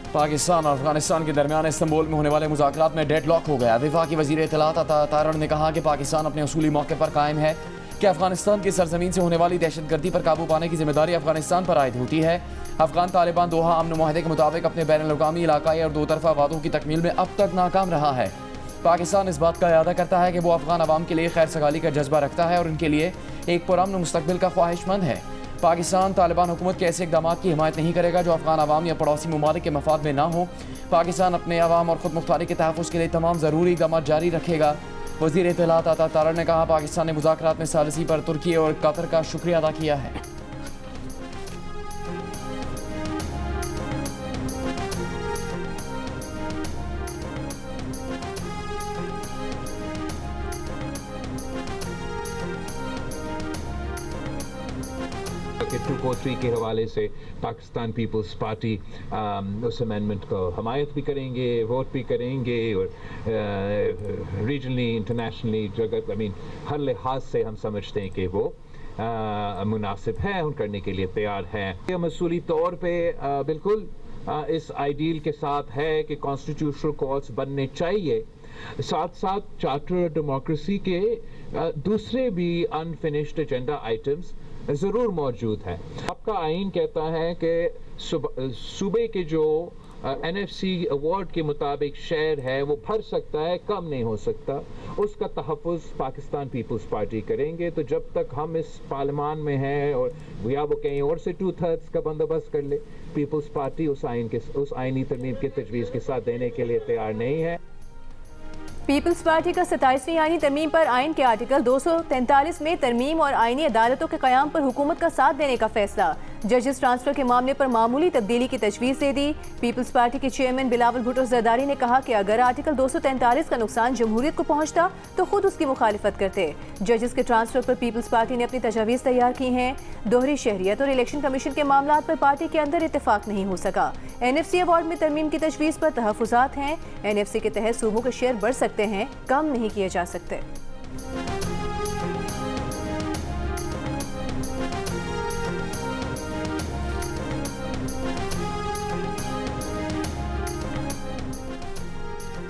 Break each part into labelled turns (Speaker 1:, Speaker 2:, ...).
Speaker 1: पाकिस्तान और अफगानिस्तान के दरमियान इस्तांबुल में होने वाले मुज़ाकरात में डेडलॉक हो गया। वफाकी वज़ीर इत्तलात अता तारण ने कहा कि पाकिस्तान अपने असूली मौके पर कायम है कि अफगानिस्तान की सरजमीन से होने वाली दहशतगर्दी पर काबू पाने की जिम्मेदारी अफगानिस्तान पर आयद होती है। अफगान तालिबान दोहा अमन मुआहदे के मुताबिक अपने बैनुल-अक़वामी, इलाकाई और दो तरफ़ा वादों की तकमील में अब तक नाकाम रहा है। पाकिस्तान इस बात का इरादा करता है कि वो अफगान अवाम के लिए खैर सगाली का जज्बा रखता है और उनके लिए एक पुरअमन मुस्तक़बिल का ख्वाहिशमंद है। पाकिस्तान तालिबान हुकूमत के ऐसे इक़दाम की हिमायत नहीं करेगा जो अफगान अवाम या पड़ोसी ममालिक के मफाद में ना हो। पाकिस्तान अपने अवाम और खुद मुख्तारी के तहफ़्फ़ुज़ के लिए तमाम ज़रूरी इक़दाम जारी रखेगा। वज़ीर इत्तलात अता तारण ने कहा, पाकिस्तान ने मुज़ाकरात में सालिसी पर तुर्की और कतर का शुक्रिया अदा किया है।
Speaker 2: कि 243 के हवाले से पाकिस्तान पीपल्स पार्टी उस अमेंडमेंट को हमायत भी करेंगे, वोट भी करेंगे और रीजनली इंटरनेशनली जगह हर लिहाज से हम समझते हैं कि वो मुनासिब है, उन करने के लिए तैयार हैं। मसूली तौर पे बिल्कुल इस आइडियल के साथ है कि कॉन्स्टिट्यूशनल कोर्ट्स बनने चाहिए, साथ साथ चार्टर डेमोक्रेसी के दूसरे भी अनफिनिश्ड एजेंडा आइटम्स ज़रूर मौजूद है। आपका आइन कहता है कि सूबे के जो NFC अवार्ड के मुताबिक शेयर है वो भर सकता है, कम नहीं हो सकता। उसका तहफ़्फ़ुज़ पाकिस्तान पीपल्स पार्टी करेंगे। तो जब तक हम इस पार्लियामान में हैं और या वो कहीं और से 2/3 का बंदोबस्त कर ले, पीपल्स पार्टी उस आइनी तरमीम के तजवीज़ के साथ देने के लिए तैयार नहीं है।
Speaker 3: पीपल्स पार्टी का 27वीं आईनी तरमीम पर आइन के आर्टिकल 243 में तरमीम और आईनी अदालतों के क़याम पर हुकूमत का साथ देने का फैसला। जजेस ट्रांसफर के मामले पर मामूली तब्दीली की तजवीज़ दे दी। पीपल्स पार्टी के चेयरमैन बिलावल भुट्टो जरदारी ने कहा कि अगर आर्टिकल 243 का नुकसान जमहूरियत को पहुंचता तो खुद उसकी मुखालिफत करते। जजेस के ट्रांसफर पर पीपल्स पार्टी ने अपनी तजावीज़ तैयार की हैं। दोहरी शहरियत और इलेक्शन कमीशन के मामला पर पार्टी के अंदर इत्तेफाक नहीं हो सका। NFC अवार्ड में तरमीम की तजवीज़ पर तहफ़्फ़ुज़ात हैं। NFC के तहत सूबों के शेयर बढ़ सकते हैं, कम नहीं किए जा सकते।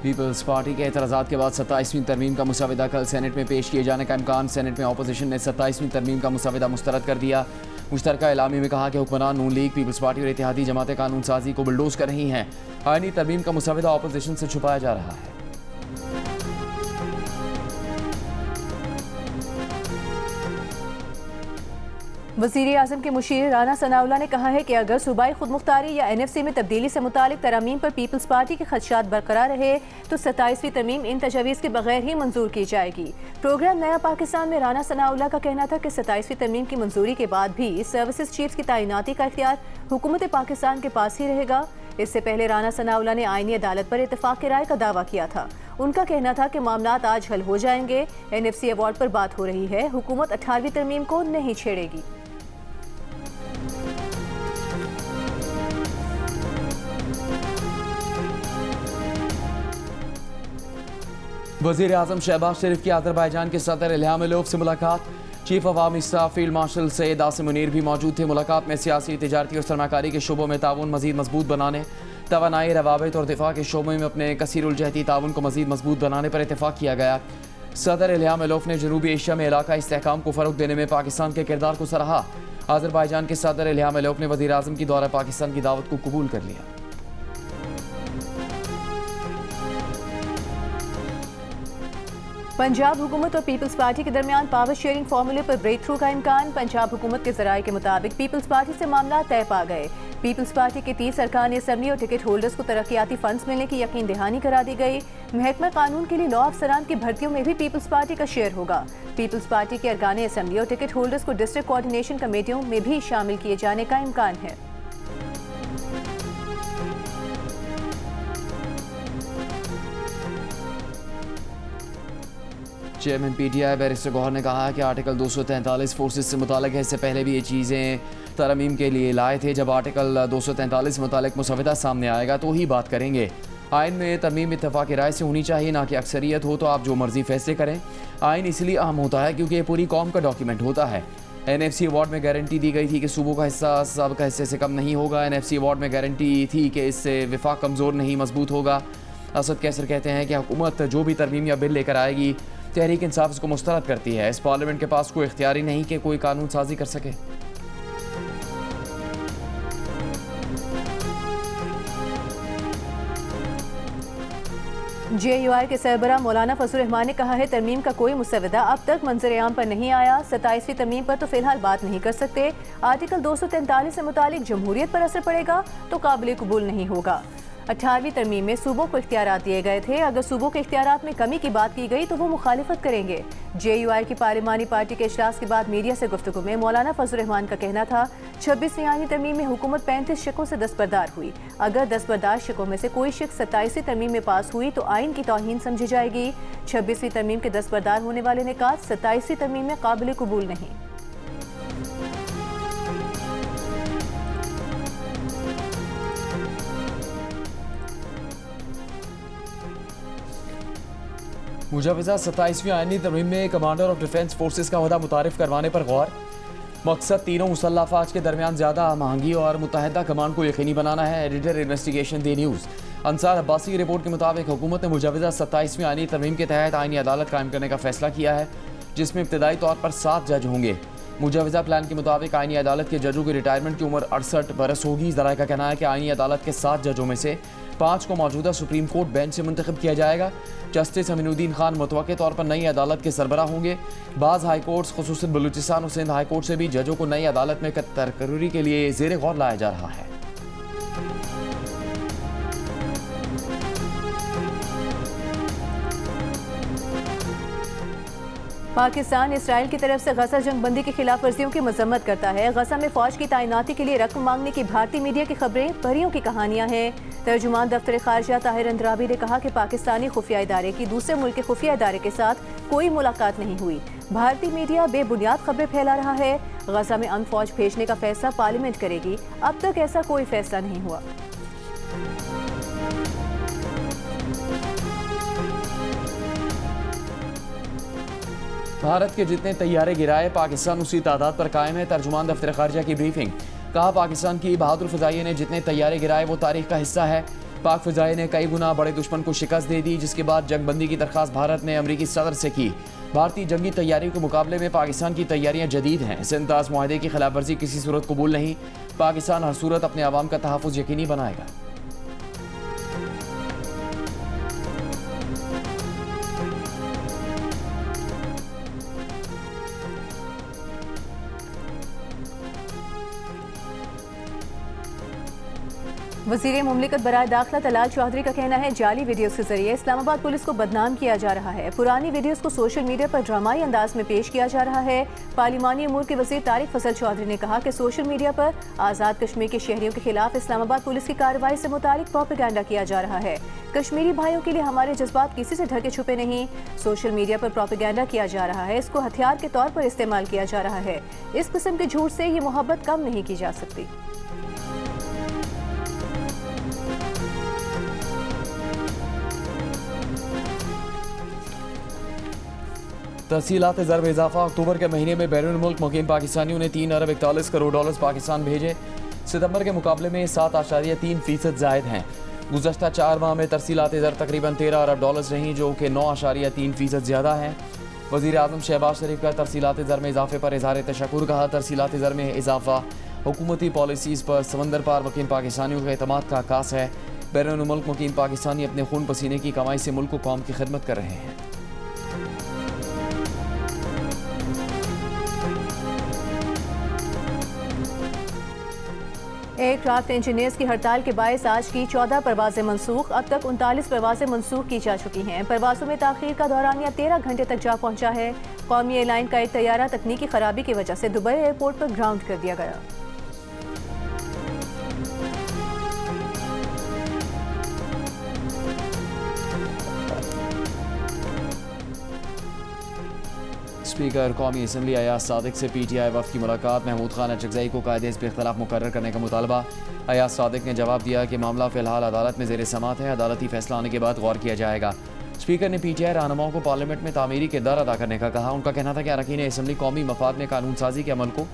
Speaker 1: पीपल्स पार्टी के एतराज़ात के बाद 27वीं तरमीम का मुसवदा कल सेनेट में पेश किए जाने का इम्कान। सेनेट में अपोजिशन ने 27वीं तरमीम का मुसवदा मुस्तरद कर दिया। मुश्तरका एलामी में कहा कि हुक्मरान नून लीग, पीपल्स पार्टी और इत्तेहादी जमातें कानून साजी को बुलडोज कर रही हैं। आईनी तरमीम का मुसवदा अपोजिशन से छुपाया जा रहा है।
Speaker 3: वज़ीर आज़म के मुशीर राना सनाउल्लाह ने कहा है कि अगर सूबाई खुद मुख्तारी या NFC में तब्दीली से मुतालिक तरामीम पर पीपल्स पार्टी के खदशात बरकरार रहे तो 27वीं तरमीम इन तजावीज़ के बगैर ही मंजूर की जाएगी। प्रोग्राम नया पाकिस्तान में राना सनाउल्लाह का कहना था कि 27वीं तरमीम की मंजूरी के बाद भी सर्विसेज चीफ्स की तैनाती का इख्तियार हुकूमत पाकिस्तान के पास ही रहेगा। इससे पहले राना सनाउल्लाह ने आईनी अदालत पर इत्तेफाक की राय का दावा किया था। उनका कहना था कि मामलात आज हल हो जाएंगे। NFC अवार्ड पर बात हो रही है, हुकूमत 18वीं तरमीम को नहीं छेड़ेगी।
Speaker 1: वज़ीर आज़म शहबाज शरीफ की अज़रबैजान के सदर इल्हाम अलीयेव से मुलाकात। चीफ अवामी staff field marshal Syed Asim Munir भी मौजूद थे। मुलाकात में सियासी, तिजारती और सरमाकारी के शोबों में ताउन मज़ीद मजबूत बनाने, तवानाई, रवाबित और दिफा के शोबे में अपने कसीरुल-जहती ताउन को मज़ीद मजबूत बनाने पर इत्तेफाक किया गया। सदर इल्हाम अलीयेव ने जनूबी एशिया में इलाकाई इस्तेहकाम को फ़रोग़ देने में पाकिस्तान के किरदार को सराहा। अज़रबैजान के सदर इल्हाम अलीयेव ने वज़ीर आज़म की दौरा पाकिस्तान की दावत को कबूल कर लिया।
Speaker 3: पंजाब हुकूमत और पीपल्स पार्टी के दरमियान पावर शेयरिंग फार्मूले पर ब्रेक थ्रू का इम्कान। पंजाब हुकूमत के ज़राए के मुताबिक पीपल्स पार्टी से मामला तय पा गए। पीपल्स पार्टी के 30 अरकान असम्बली और टिकट होल्डर्स को तरक्याती फंड्स मिलने की यकीन दहानी करा दी गई। महकमा कानून के लिए लॉ अफसरान की भर्तियों में भी पीपल्स पार्टी का शेयर होगा। पीपल्स पार्टी के अरकान असम्बली और टिकट होल्डर्स को डिस्ट्रिक्ट कोऑर्डिनेशन कमेटियों में भी शामिल किए जाने का इम्कान है।
Speaker 1: चेयरमैन PTI बैरिस्टर गौहर ने कहा कि आर्टिकल 243 फोर्सेज से मुतालिक है। इससे पहले भी ये चीज़ें तरमीम के लिए लाए थे। जब आर्टिकल 243 से मुतालिक मुसवदा सामने आएगा तो ही बात करेंगे। आइन में तरमीम इत्तफाक़ राय से होनी चाहिए, ना कि अक्सरियत हो तो आप जो मर्जी फैसले करें। आइन इसलिए अहम होता है क्योंकि ये पूरी कौम का डॉक्यूमेंट होता है। NFC अवार्ड में गारंटी दी गई थी कि सूबों का हिस्सा सब का हिस्से से कम नहीं होगा। NFC अवार्ड में गारंटी थी कि इससे विफाक कमज़ोर नहीं मजबूत होगा। असद कैसर कहते हैं कि हुकूमत जो भी तरमीम या बिल लेकर आएगी, तहरीक इंसाफ इसको मुस्तरद करती है। इस पार्लियामेंट के पास कोई इख्तियार ही नहीं कि कोई कानून साजी कर सके।
Speaker 3: JUR के सरबराह मौलाना फजल रहमान ने कहा है तरमीम का कोई मुसवदा अब तक मंजर आम पर नहीं आया। 27वीं तरमीम पर तो फिलहाल बात नहीं कर सकते। आर्टिकल 243 से मुतालिक जमहूरियत पर असर पड़ेगा तो काबिल कबूल नहीं होगा। 18वीं तरमीम में सूबों को इख्तियारात दिए गए थे। अगर सूबों के इख्तियारात में कमी की बात की गई तो वो मुखालिफत करेंगे। JUR की पार्लिमानी पार्टी के इजलास के बाद मीडिया से गुफ्तगू में मौलाना फजल रहमान का कहना था 26वीं आईनी तरमीम में हुकूमत 35 शिकों से दस्तबरदार हुई। अगर दस्तबरदार शिकों में से कोई शिक 27वीं तरमीम में पास हुई तो आइन की तौहीन समझी जाएगी। 26वीं तरमीम के दस्तबरदार होने वाले ने कहा 27वीं तरमीम में काबिल कबूल नहीं।
Speaker 1: मुजवजा 27वीं आईनी तरमीम में कमांडर ऑफ डिफेंस फोर्सेस का ओहदा मुतारिफ करवाने पर गौर। मकसद तीनों मुसल्लह अफवाज के दरमियान ज़्यादा महंगी और मुतहदा कमांड को यकीनी बनाना है। एडिटर इन्वेस्टिगेशन दी न्यूज़। अंसार अब्बासी की रिपोर्ट के मुताबिक हुकूमत ने मुजवजा 27वीं आईनी तरमीम के तहत आईनी अदालत कायम करने का फैसला किया है, जिसमें इब्तदाई तौर पर 7 जज होंगे। मुजवजा प्लान के मुताबिक आईनी अदालत के जजों की रिटायरमेंट की उम्र 68 बरस होगी। ज़राए का कहना है कि आईनी अदालत के 7 जजों में से 5 को मौजूदा सुप्रीम कोर्ट बेंच से मुंतखब किया जाएगा। जस्टिस अमीनुद्दीन खान मुतवक्के तौर पर नई अदालत के सरबराह होंगे। बाज़ हाई कोर्ट्स खुसूसन बलूचिस्तान और सिंध हाई कोर्ट से भी जजों को नई अदालत में तकर्री के लिए ज़ेर गौर लाया जा रहा है।
Speaker 3: पाकिस्तान इसराइल की तरफ से गजा जंगबंदी की खिलाफ वर्जियों की मजम्मत करता है। गजा में फौज की तैनाती के लिए रकम मांगने की भारतीय मीडिया की खबरें परियों की कहानियां हैं। तर्जुमान दफ्तर खारजा ताहिर अंद्राबी ने कहा कि पाकिस्तानी खुफिया इदारे की दूसरे मुल्क के खुफिया इदारे के साथ कोई मुलाकात नहीं हुई। भारतीय मीडिया बेबुनियाद खबरें फैला रहा है। गजा में अन फौज भेजने का फैसला पार्लियामेंट करेगी। अब तक ऐसा कोई फैसला नहीं हुआ।
Speaker 1: भारत के जितने तैयारे गिराए पाकिस्तान उसी तादाद पर कायम है। तर्जुमान दफ्तर खारजा की ब्रीफिंग। कहा पाकिस्तान की बहादुर फ़िज़ाइये ने जितने तैयारे गिराए वो तारीख का हिस्सा है। पाक फ़िज़ाइये ने कई गुना बड़े दुश्मन को शिकस्त दे दी, जिसके बाद जंगबंदी की दरख्वास्त भारत ने अमरीकी सदर से की। भारतीय जंगी तैयारियों के मुकाबले में पाकिस्तान की तैयारियां जदीद हैं। सिंध मुआहदे की खिलाफ वर्जी किसी सूरत कबूल नहीं। पाकिस्तान हर सूरत अपने अवाम का तहफ़्फ़ुज़ यकीनी बनाएगा।
Speaker 3: वज़ीर मुमलिकत बराए दाखिला तलाल चौधरी का कहना है जाली वीडियोस के जरिए इस्लामाबाद पुलिस को बदनाम किया जा रहा है। पुरानी वीडियोस को सोशल मीडिया पर ड्रामाई अंदाज में पेश किया जा रहा है। पार्लिमानी अमूर के वज़ीर तारिक फजल चौधरी ने कहा कि सोशल मीडिया पर आज़ाद कश्मीर के शहरियों के खिलाफ इस्लामाबाद पुलिस की कार्रवाई से मुतालिक प्रोपेगेंडा किया जा रहा है। कश्मीरी भाइयों के लिए हमारे जज्बात किसी से ढके छुपे नहीं। सोशल मीडिया पर प्रोपेगेंडा किया जा रहा है, इसको हथियार के तौर पर इस्तेमाल किया जा रहा है। इस किस्म के झूठ से ये मोहब्बत कम नहीं की जा सकती।
Speaker 1: तहसीलात ज़र में इजाफा। अक्टूबर के महीने में बैरून मुल्क मुकीम पाकिस्तानियों ने 3 अरब 41 करोड़ डॉलर पाकिस्तान भेजे। सितंबर के मुकाबले में 7.3% ज़ायद हैं। गुज़श्ता 4 माह में तरसीलात ज़र तकरीबन 13 अरब डॉलर रहीं, जो कि 9.3% ज़्यादा हैं। वज़ीर आज़म शहबाज शरीफ का तरसीलात ज़र में इजाफे पर इज़हार तशक्कुर। कहा तरसीलात ज़र में इजाफा हुकूमती पॉलिसीज़ पर समंदर पार मुकीम पाकिस्तानियों के एतमाद का आकाश है। बैरून मुल्क मुकीम पाकिस्तानी अपने खून पसीने की कमाई से मुल्क को कौम की खिदमत कर रहे हैं।
Speaker 3: एयरक्राफ्ट इंजीनियर्स की हड़ताल के बायस आज की 14 परवाजें मनसूख। अब तक 39 परवाजें मनसूख की जा चुकी हैं। परवाजों में ताखीर का दौरानिया 13 घंटे तक जा पहुंचा है। कौमी एयरलाइन का एक तैयारा तकनीकी खराबी की वजह से दुबई एयरपोर्ट पर ग्राउंड कर दिया गया।
Speaker 1: स्पीकर कौमी असम्बली अयाज सादिक से PTI वफ़द की मुलाकात। महमूद खान अचकज़ई को कायदे पे इख्तलाफ मुकर्रर करने का मुतालबा। अयाज सादिक ने जवाब दिया कि मामला फ़िलहाल अदालत में ज़ेर समात है। अदालती फैसला आने के बाद गौर किया जाएगा। स्पीकर ने PTI रहनुमाओं को पार्लियामेंट में तामीरी किरदार अदा करने का कहा। उनका कहना था कि अरकान असम्बली कौमी मफाद में कानून साजी के अमल को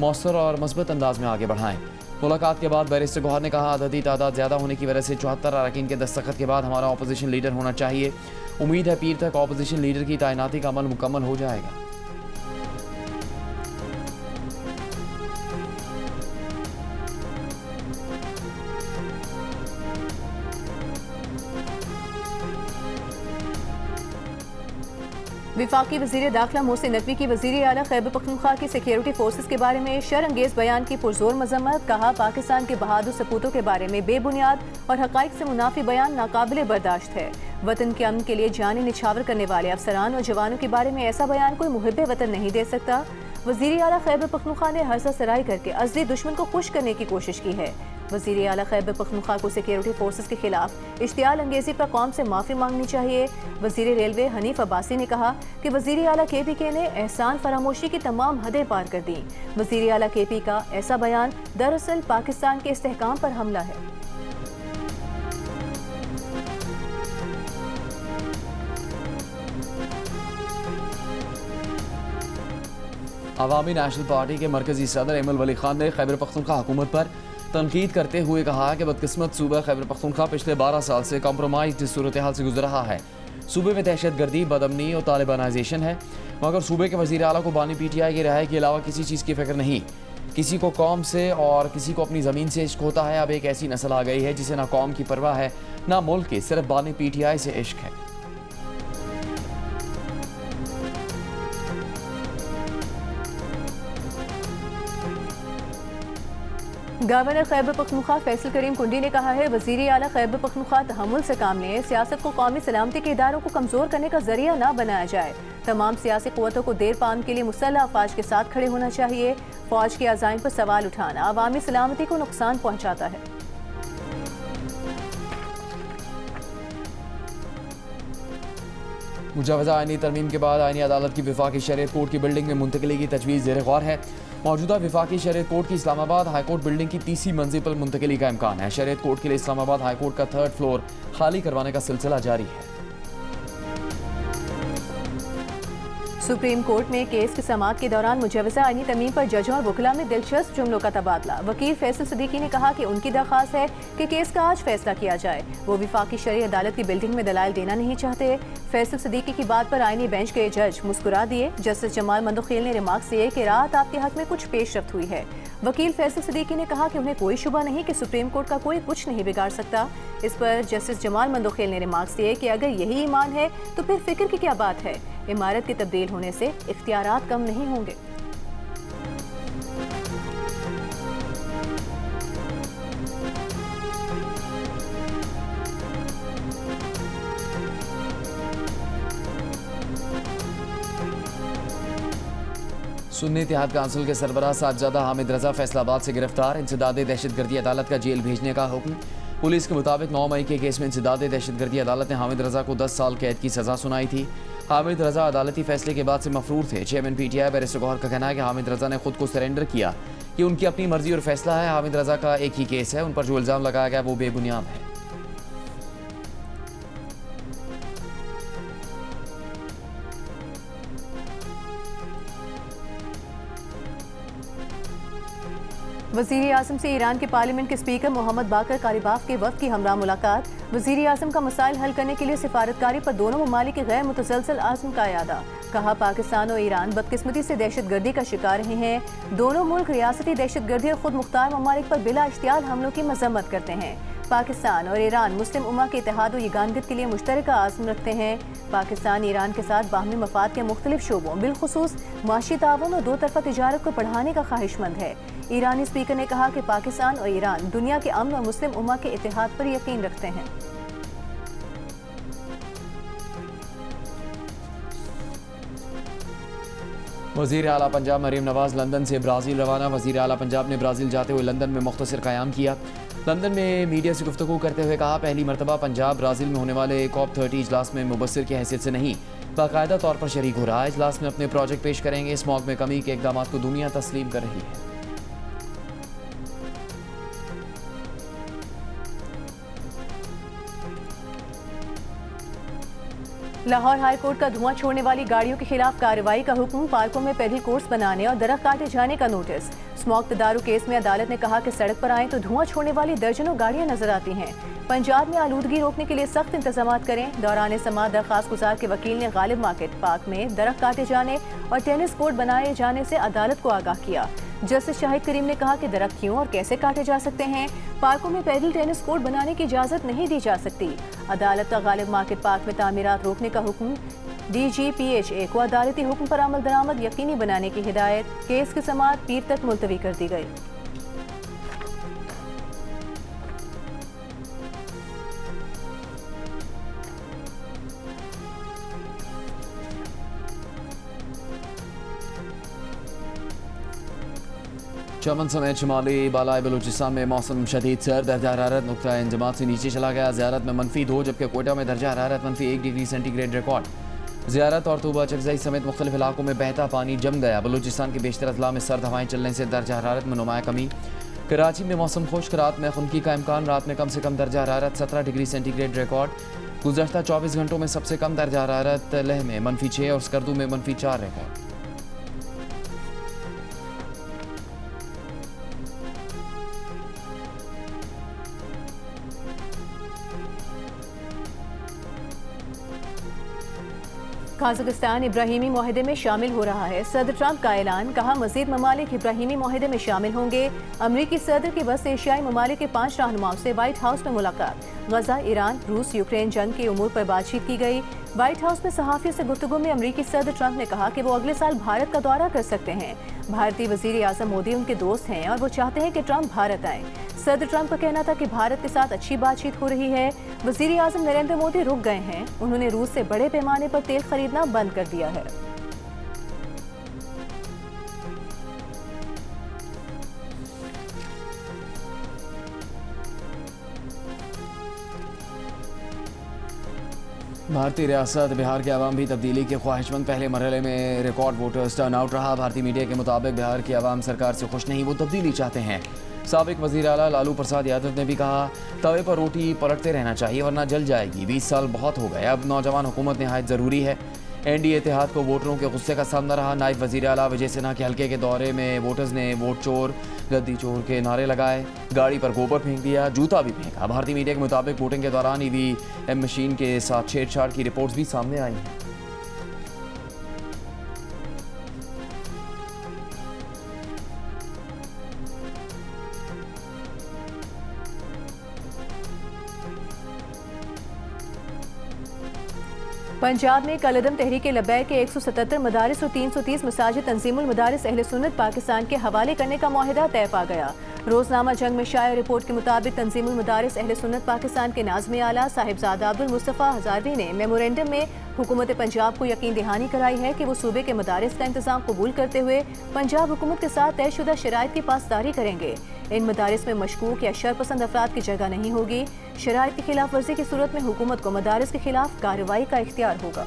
Speaker 1: मौसर और मस्बत अंदाज में आगे बढ़ाएं। मुलाकात के बाद बैरिस्टर गौहर ने कहा, अददी तादाद ज़्यादा होने की वजह से 74 अरकान के दस्तखत के बाद हमारा अपोजिशन लीडर होना चाहिए। उम्मीद है पीर तक अपोजिशन लीडर की तैनाती का अमल मुकम्मल हो जाएगा।
Speaker 3: विफाकी वज़ीर दाखिला मोहसिन नकवी की वज़ीर आला खैबर पख्तूनख्वा की सिक्योरिटी फोर्सेस के बारे में शरअंगेज़ बयान की पुरजोर मजम्मत। कहा, पाकिस्तान के बहादुर सपूतों के बारे में बेबुनियाद और हक़ाइक़ से मुनाफी बयान नाकाबिले बर्दाश्त है। वतन के अमन के लिए जाने निछावर करने वाले अफसरान और जवानों के बारे में ऐसा बयान कोई मुहिब्बे वतन नहीं दे सकता। वज़ीर आला खैबर पख्तूनख्वा ने हर्सा सराई करके असली दुश्मन को खुश करने की कोशिश की है। वज़ीर आला खैबर पख्तूनख्वा को सिक्योरिटी फोर्सेस के खिलाफ इश्तियाल अंगेज़ी पर कौम से माफ़ी मांगनी चाहिए। वज़ीर रेलवे हनीफ अब्बासी ने कहा कि वज़ीर आला KPK ने एहसान फरामोशी की तमाम हदें पार कर दी। वज़ीर आला KP का ऐसा बयान दरअसल पाकिस्तान के इस्तेहकाम पर हमला है।
Speaker 1: अवामी नेशनल पार्टी के मरकजी सदर एमल वली खान ने खैबर पख्तूनख्वा हुकूमत पर तनकीद करते हुए कहा कि बदकिस्मत सूबा खैबर पख्तूनख्वा पिछले 12 साल से कॉम्प्रोमाइज्ड सूरत हाल से गुजर रहा है। सूबे में दहशत गर्दी, बदअमनी और तालिबानाइजेशन है, मगर सूबे के वज़ीर आला को बानी PTI की रिहाई के अलावा किसी चीज़ की फिक्र नहीं। किसी को कौम से और किसी को अपनी ज़मीन से इश्क होता है। अब एक ऐसी नस्ल आ गई है जिसे ना कौम की परवाह है ना मुल्क की, सिर्फ बानी PTI से इश्क है।
Speaker 3: गवर्नर खैबर पख्तूनख्वा फैसल करीम कुंडी ने कहा है, वज़ीर आला खैबर पख्तूनख्वा तहम्मुल से काम लें। सियासत को कौमी सलामती के इदारों को कमज़ोर करने का जरिया ना बनाया जाए। तमाम सियासी क़ुव्वतों को देर पाम के लिए मुसल्लह अफवाज के साथ खड़े होना चाहिए। फ़ौज के अज़ाइम पर सवाल उठाना अवामी सलामती को नुकसान पहुँचाता है।
Speaker 1: मुजवज़ा आईनी तरमीम के बाद आईनी अदालत की विफाकी शरीयत कोर्ट की बिल्डिंग में मुंतकली की तजवीज़ ज़ेर गौर है। मौजूदा विफाकी शरीयत कोर्ट की इस्लामाबाद हाई कोर्ट बिल्डिंग की तीसरी मंजिल पर मुंतकली का इम्कान है। शरीयत कोर्ट के लिए इस्लामाबाद हाई कोर्ट का 3rd फ्लोर खाली करवाने का सिलसिला जारी है।
Speaker 3: सुप्रीम कोर्ट में केस की समाअत के दौरान मुजवज़ा आईनी तरमीम पर जजों और वकीलों में दिलचस्प जुमलों का तबादला। वकील फैसल सिद्दीकी ने कहा कि उनकी दरख्वास्त है कि केस का आज फैसला किया जाए। वो विफाकी शरई अदालत की बिल्डिंग में दलाइल देना नहीं चाहते। फैसल सिद्दीकी की बात पर आईनी बेंच के जज मुस्कुरा दिए। जस्टिस जमाल मंदोखेल ने रिमार्क्स दिए कि राहत आपके हक में कुछ पेशरफ्त हुई है। वकील फैसल सिद्दीकी ने कहा कि उन्हें कोई शुबा नहीं कि सुप्रीम कोर्ट का कोई कुछ नहीं बिगाड़ सकता। इस पर जस्टिस जमाल मंदोखेल ने रिमार्क्स दिए कि अगर यही ईमान है तो फिर फिक्र की क्या बात है। इमारत के तब्दील होने से इख्तियारात कम नहीं होंगे।
Speaker 1: सुन्नी इत्तेहाद काउंसिल के सरबराह साहबजादा हामिद रजा फैसलाबाद से गिरफ्तार। इंसदादे दहशतगर्दी अदालत का जेल भेजने का हुक्म। पुलिस के मुताबिक 9 मई के केस में इंसदादे दहशतगर्दी अदालत ने हामिद रजा को 10 साल कैद की सजा सुनाई थी। हामिद रजा अदालती फैसले के बाद से मफरूर थे। चेयरमैन PTI बैरिस्टर गौहर का कहना है कि हामिद रजा ने खुद को सरेंडर किया। ये उनकी अपनी मर्जी और फैसला है। हामिद रजा का एक ही केस है, उन पर जो इल्ज़ाम लगाया गया वो बेबुनियाद है।
Speaker 3: वज़ीर आज़म से ईरान के पार्लियामेंट के स्पीकर मोहम्मद बाकर कालिबाफ के वक्त की हमरा मुलाकात। वज़ीर आज़म का मसाइल हल करने के लिए सिफारतकारी पर दोनों ममालिक के गैर मुतसलसल आज़म का यादा। कहा, पाकिस्तान और ईरान बदकिस्मती से दहशतगर्दी का शिकार रहे हैं। दोनों मुल्क रियासती दहशतगर्दी और खुद मुख्तार ममालिक पर बिला इश्तियाल हमलों की मजम्मत करते हैं। पाकिस्तान और ईरान मुस्लिम उम्मा के इत्तेहाद और यगानगत के लिए मुश्तरका आज़म रखते हैं। पाकिस्तान ईरान के साथ बाहमी मफाद के मुख्तलिफ शोबों बिलखुसूस माशी ताउन और दो तरफा तिजारत को बढ़ाने का ख्वाहिशमंद है। ईरानी स्पीकर ने कहा कि पाकिस्तान और ईरान दुनिया के अमन और मुस्लिम उम्मा के इत्तेहाद पर यकीन रखते हैं।
Speaker 1: वज़ीर आला पंजाब मरीम नवाज लंदन से ब्राज़ील रवाना। वज़ीर आला पंजाब ने ब्राज़ील जाते हुए लंदन में मुख्तसर क़याम किया। लंदन में मीडिया से गुफ्तगू करते हुए कहा, पहली मरतबा पंजाब ब्राज़ील में होने वाले COP30 इजलास में मुबस्सिर की हैसियत से नहीं बाकायदा तौर पर शरीक हो रहा है। इजलास में अपने प्रोजेक्ट पेश करेंगे। स्मॉग में कमी के इक़दामात को दुनिया तस्लीम कर रही है।
Speaker 3: लाहौर हाई कोर्ट का धुआं छोड़ने वाली गाड़ियों के खिलाफ कार्रवाई का हुक्म, पार्कों में पैदल कोर्स बनाने और दरख्त काटे जाने का नोटिस। स्मोक तदारू केस में अदालत ने कहा कि सड़क पर आए तो धुआं छोड़ने वाली दर्जनों गाड़ियां नजर आती हैं। पंजाब में आलूदगी रोकने के लिए सख्त इंतजाम करें। दौरान समाअत दरखास्त गुजार के वकील ने गालिब मार्केट पार्क में दरख्त काटे जाने और टेनिस कोर्ट बनाए जाने से अदालत को आगाह किया। जस्टिस शाहिद करीम ने कहा कि दरख्त क्यों और कैसे काटे जा सकते हैं। पार्कों में पैदल टेनिस कोर्ट बनाने की इजाजत नहीं दी जा सकती। अदालत का गालिब मार्केट पार्क में तामीरात रोकने का हुक्म। DGPHA को अदालती हुक्म पर अमल दरामद यकीनी बनाने की हिदायत। केस की समाअत पीर तक मुलतवी कर दी गई।
Speaker 1: चमन समेत शुमाली बालाई बलूचिस्तान में मौसम शदीद सर्द, दर्जा हरारत नुक्ता इंजमात से नीचे चला गया। ज़ियारत में -2, जबकि कोयटा में दर्जा हरारत -1 डिग्री सेंटीग्रेड रिकॉर्ड। ज़ियारत और तूबा चकजई समेत मुख्तलिफ इलाकों में बहता पानी जम गया। बलूचिस्तान के बेशतर अजला में सर्द हवाएं चलने से दर्जा हरारत में नुमाया कमी। कराची में मौसम खुश्क, रात में खुनकी का इम्कान। रात में कम से कम दर्जा हरारत 17 डिग्री सेंटीग्रेड रिकॉर्ड। गुज़श्ता 24 घंटों में सबसे कम दर्जा हरारत लेह में -6 और स्कर्दू में -4 रिकॉर्ड।
Speaker 3: काज़ाकिस्तान इब्राहीमी मुआहदे में शामिल हो रहा है। सदर ट्रंप का ऐलान, कहा मज़ीद ममालिक इब्राहीमी मुआहदे में शामिल होंगे। अमरीकी सदर की बस एशियाई ममालिक के 5 रहनुमाओं से व्हाइट हाउस में मुलाकात। गजा, ईरान, रूस, यूक्रेन जंग के उमूर पर बातचीत की गई। व्हाइट हाउस में सहाफ़ियों से गुफ्तगू में अमरीकी सदर ट्रंप ने कहा कि वो अगले साल भारत का दौरा कर सकते हैं। भारतीय वज़ीर आज़म मोदी उनके दोस्त हैं और वो चाहते हैं कि ट्रंप भारत आएँ। सदर ट्रंप का कहना था कि भारत के साथ अच्छी बातचीत हो रही है। वज़ीर आज़म नरेंद्र मोदी रुक गए हैं। उन्होंने रूस से बड़े पैमाने पर तेल खरीदना बंद कर दिया है।
Speaker 1: भारतीय रियासत बिहार के अवाम भी तब्दीली के ख्वाहिशमंद। पहले मरहले में रिकॉर्ड वोटर्स टर्न आउट रहा। भारतीय मीडिया के मुताबिक बिहार की अवाम सरकार से खुश नहीं, वो तब्दीली चाहते हैं। साबिक वज़ीर आला लालू प्रसाद यादव ने भी कहा, तवे पर रोटी पलटते रहना चाहिए वरना जल जाएगी। 20 साल बहुत हो गए, अब नौजवान हुकूमत नहायत ज़रूरी है। NDA इत्तेहाद को वोटरों के गुस्से का सामना रहा। नायब वज़ीर आला विजय सिन्हा के हल्के के दौरे में वोटर्स ने वोट चोर, गद्दी चोर के नारे लगाए, गाड़ी पर गोबर फेंक दिया, जूता भी फेंका। भारतीय मीडिया के मुताबिक वोटिंग के दौरान EVM मशीन के साथ छेड़छाड़ की रिपोर्ट्स भी सामने आई हैं।
Speaker 3: पंजाब में कलदम तहरीक लब्बैक के 177 मदारिस और 330 मसाजिद तंजीमुल मदारिस अहले सुन्नत पाकिस्तान के हवाले करने का मुआहिदा तय पा गया। रोजनामा जंग में शाया रिपोर्ट के मुताबिक तंजीमुल मदारिस अहले सुन्नत पाकिस्तान के नाज़िम आला साहिबजादा अब्दुल मुस्तफ़ा हज़ारवी ने मेमोरेंडम में हुकूमत पंजाब को यकीन दहानी कराई है कि वो सूबे के मदारिस का इंतजाम कबूल करते हुए पंजाब हुकूमत के साथ तयशुदा शराइत की पासदारी करेंगे। इन मदारिस में मशकूक या शरपसंद अफराद की जगह नहीं होगी। शराइत की खिलाफ वर्जी की सूरत में हुकूमत को मदारिस के खिलाफ कार्रवाई का इख्तियार होगा।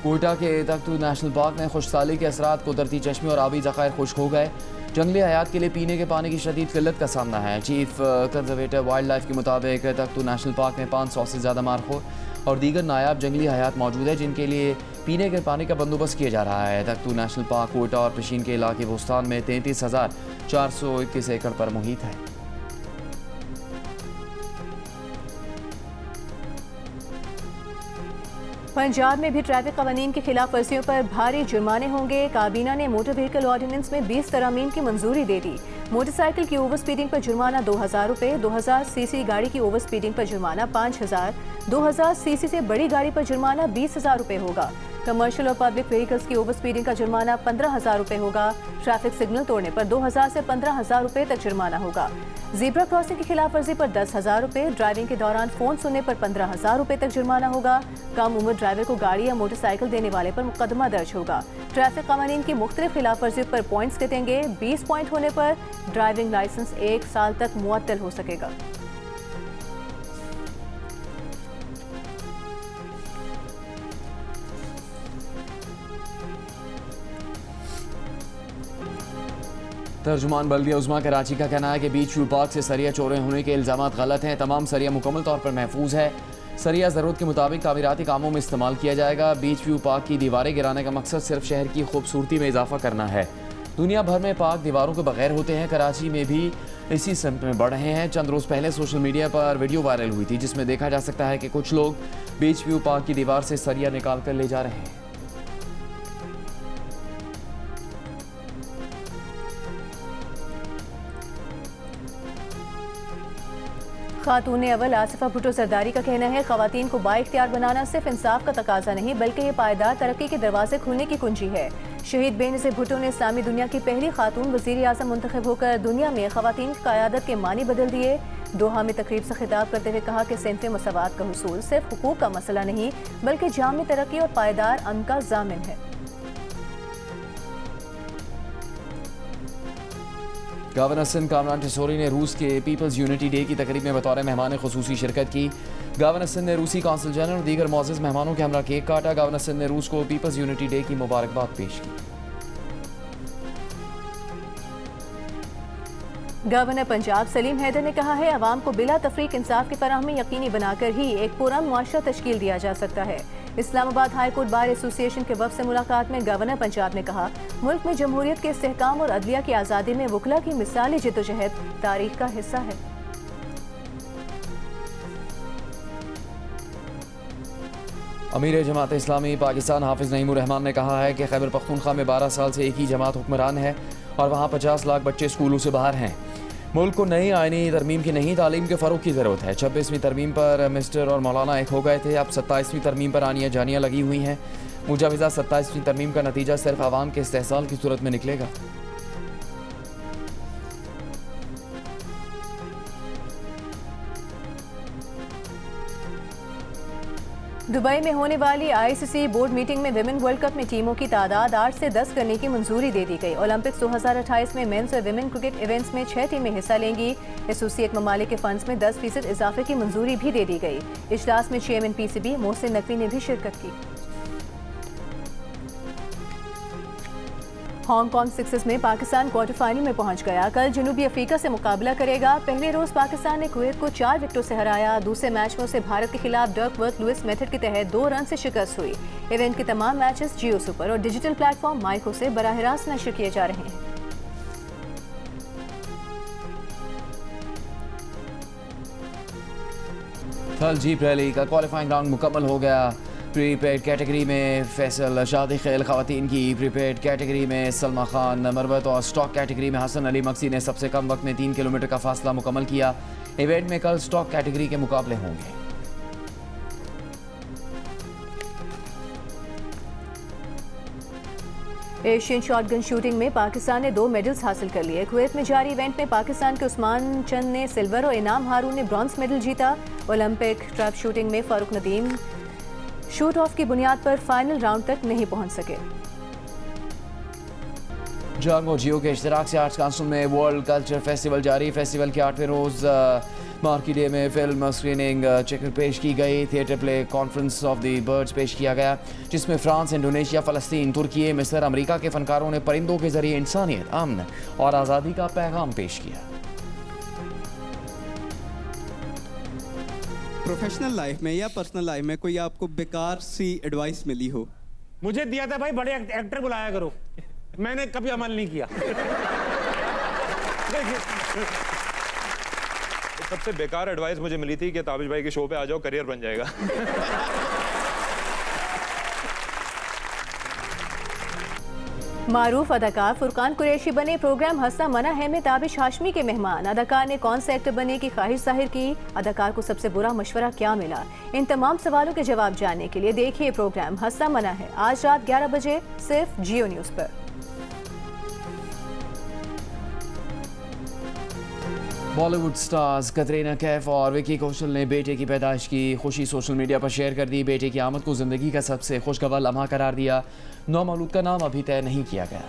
Speaker 1: कोयटा के तख्तू नेशनल पार्क में खुशसाली के असरात, कुदरती चश्मे और आबी ज़खायर खुश्क हो गए। जंगली हयात के लिए पीने के पानी की शदीद किल्लत का सामना है। चीफ कंजर्वेटर वाइल्ड लाइफ के मुताबिक तख्तू नेशनल पार्क में 500 से ज़्यादा मारखोर और दीगर नायाब जंगली हयात मौजूद है, जिनके लिए पीने के पानी का बंदोबस्त किया जा रहा है। तख्तू नेशनल पार्क कोयटा और पशीन के इलाके बोस्तान में 33,421 एकड़ पर मुहित है।
Speaker 3: पंजाब में भी ट्रैफिक कवानीन की खिलाफ वर्जियों पर भारी जुर्माने होंगे। काबीना ने मोटर व्हीकल ऑर्डिनेंस में 20 तरमीम की मंजूरी दे दी। मोटरसाइकिल की ओवर स्पीडिंग पर जुर्माना 2000 रुपये, 2000 सीसी गाड़ी की ओवर स्पीडिंग पर जुर्माना 5000, 2000 सीसी से बड़ी गाड़ी पर जुर्माना 20,000 रुपये होगा। कमर्शियल और पब्लिक व्हीकल्स की ओवर स्पीडिंग का जुर्माना 15,000 रुपये होगा। ट्रैफिक सिग्नल तोड़ने पर 2000 से 15,000 रुपये तक जुर्माना होगा। ज़ीब्रा क्रॉसिंग की खिलाफ वर्जी पर 10,000 रुपये, ड्राइविंग के दौरान फ़ोन सुनने पर 15,000 रुपये तक जुर्माना होगा। कम उम्र ड्राइवर को गाड़ी या मोटरसाइकिल देने वाले पर मुकदमा दर्ज होगा। ट्रैफिक कानून की मुख्तलिफ खिलाफ वर्जी पर पॉइंट्स कटेंगे। 20 पॉइंट होने पर ड्राइविंग लाइसेंस 1 साल तक मुअत्तल हो सकेगा।
Speaker 1: तर्जुमान बल्दिया उज़्मा कराची का कहना है कि बीच व्यू पार्क से सरिया चोरी होने के इल्ज़ाम गलत हैं। तमाम सरिया मुकम्मल तौर पर महफूज है। सरिया ज़रूरत के मुताबिक तामीराती कामों में इस्तेमाल किया जाएगा। बीच व्यू पार्क की दीवारें गिराने का मकसद सिर्फ शहर की खूबसूरती में इजाफा करना है। दुनिया भर में पार्क दीवारों के बगैर होते हैं, कराची में भी इसी सिमत में बढ़ रहे हैं। चंद रोज़ पहले सोशल मीडिया पर वीडियो वायरल हुई थी जिसमें देखा जा सकता है कि कुछ लोग बीच व्यू पार्क की दीवार से सरिया निकाल कर ले जा रहे हैं।
Speaker 3: खातून अव्वल आसिफा भुट्टो सरदारी का कहना है, खवातीन को बाइख्तियार बनाना सिर्फ इंसाफ का तकाजा नहीं बल्कि ये पायदार तरक्की के दरवाजे खुलने की कुंजी है। शहीद बेनज़ीर भुट्टो ने इस्लामी दुनिया की पहली खातून वज़ीर आज़म मुंतखब होकर दुनिया में खवातीन की क़यादत के मानी बदल दिए। दोहा में तकरीब से खिताब करते हुए कहा कि सिंफ़ मसवात का हुसूल सिर्फ हुकूक का मसला नहीं बल्कि जामी तरक्की और पायदार अमन का ज़ामिन है।
Speaker 1: गवर्नर सिंध कामरान टिसोरी ने रूस के पीपल्स यूनिटी डे की तकरीब में बतौर मेहमान खुसूसी शिरकत की। गवर्नर सिंध ने रूसी कौंसल जनरल और दीगर मोअज़्ज़ज़ मेहमानों के हमरा केक काटा। गवर्नर सिंध ने रूस को पीपल्स यूनिटी डे की मुबारकबाद पेश की।
Speaker 3: गवर्नर पंजाब सलीम हैदर ने कहा है, अवाम को बिला तफरीक इंसाफ की फराहमी यकीनी बनाकर ही एक पुरअमन मुआशरा तश्कील दिया जा सकता है। Islamabad high court bar association के वफ़द से मुलाकात में गवर्नर पंजाब ने कहा, मुल्क में जमहूरियत के इस्तेहकाम और अदलिया की आज़ादी में वकला की मिसाली जिद्दोजहद तारीख का हिस्सा है।
Speaker 1: अमीर जमात इस्लामी पाकिस्तान हाफिज़ नईमुर रहमान ने कहा है कि खैबर पख्तूनख्वा में 12 साल से एक ही जमात हुक्मरान है और वहाँ 50 लाख बच्चे स्कूलों से बाहर हैं। मुल्क को नई आइनी तरमीम की नहीं तालीम के फ़रोग़ की ज़रूरत है। 26वीं तरमीम पर मिस्टर और मौलाना एक हो गए थे, अब 27वीं तरमीम पर आनियाँ जानियाँ लगी हुई हैं। मुजाविज़ा 27वीं तरमीम का नतीजा सिर्फ आवाम के इस्तेहसाल की सूरत में निकलेगा।
Speaker 3: दुबई में होने वाली आईसीसी बोर्ड मीटिंग में विमेन वर्ल्ड कप में टीमों की तादाद 8 से 10 करने की मंजूरी दे दी गई। ओलंपिक्स 2028 में मेंस और विमेन क्रिकेट इवेंट्स में 6 टीमें हिस्सा लेंगी। एसोसिएट ममालिक के फंड्स में 10% इजाफे की मंजूरी भी दे दी गई। इजलास में चेयरमैन पीसीबी मोहसिन नकवी ने भी शिरकत की। हांगकांग सिक्सर्स में पाकिस्तान क्वार्टर फाइनल में पहुंच गया। कल जनूबी अफ्रीका से मुकाबला करेगा। पहले रोज पाकिस्तान ने कुवैत को 4 विकेटों से हराया। दूसरे मैच में उसे भारत के खिलाफ डकवर्थ लुइस मेथड के तहत 2 रन से शिकस्त हुई। इवेंट के तमाम मैचेस जियो सुपर और डिजिटल प्लेटफॉर्म माइको से बराह रास्त नशर किए जा रहे हैं।
Speaker 1: थल जीप रैली का क्वालिफाइंग राउंड मुकम्मल हो गया। प्रीपेड कैटेगरी में फैसल शादी खेल खवातीन की, प्रीपेड कैटेगरी में सलमा खान मरवत और स्टॉक कैटेगरी में हसन अली मक्सी ने सबसे कम वक्त में 3 किलोमीटर का फासला मुकम्मल किया। इवेंट में कल स्टॉक कैटेगरी के मुकाबले होंगे।
Speaker 3: एशियन शॉटगन शूटिंग में पाकिस्तान ने 2 मेडल्स हासिल कर लिए। कुवैत में जारी इवेंट में पाकिस्तान के उस्मान चंद ने सिल्वर और इनाम हारून ने ब्रॉन्ज मेडल जीता। ओलंपिक ट्रैप शूटिंग में फारूक नदीम शूट ऑफ की बुनियाद पर फाइनल राउंड तक नहीं पहुंच सके।
Speaker 1: जांगो जियो के इश्तिराक से आर्ट्स काउंसिल में वर्ल्ड कल्चर फेस्टिवल जारी। फेस्टिवल के 8वें रोज मार्की डे में फिल्म स्क्रीनिंग चेकर पेश की गई। Theatre play conference of the birds पेश किया गया जिसमें फ्रांस, इंडोनेशिया, फ़लस्तीन, तुर्की, मिस्र, अमेरिका के फनकारों ने परिंदों के जरिए इंसानियत, अमन और आज़ादी का पैगाम पेश किया।
Speaker 4: प्रोफेशनल लाइफ में या पर्सनल लाइफ में कोई आपको बेकार सी एडवाइस मिली हो?
Speaker 5: मुझे दिया था भाई, बड़े एक्टर बुलाया करो, मैंने कभी अमल नहीं किया।
Speaker 6: सबसे बेकार एडवाइस मुझे मिली थी कि ताबिश भाई के शो पे आ जाओ, करियर बन जाएगा।
Speaker 3: मारूफ अदाकार फुरकान कुरैशी बने। प्रोग्राम हंसना मना है में ताबिश हाशमी के मेहमान। अदाकार ने कौन सा एक्टर बनने की ख्वाहिश जाहिर की। अदाकार को सबसे बुरा मशवरा क्या मिला। इन तमाम सवालों के जवाब जानने के लिए देखिए प्रोग्राम हंसना मना है आज रात 11 बजे सिर्फ जियो न्यूज़ पर।
Speaker 1: बॉलीवुड स्टार्स कतरीना कैफ और विकी कौशल ने बेटे की पैदाइश की खुशी सोशल मीडिया पर शेयर कर दी। बेटे की आमद को जिंदगी का सबसे खुशगवार लम्हा करार दिया। नौमौलूद का नाम अभी तय नहीं किया गया।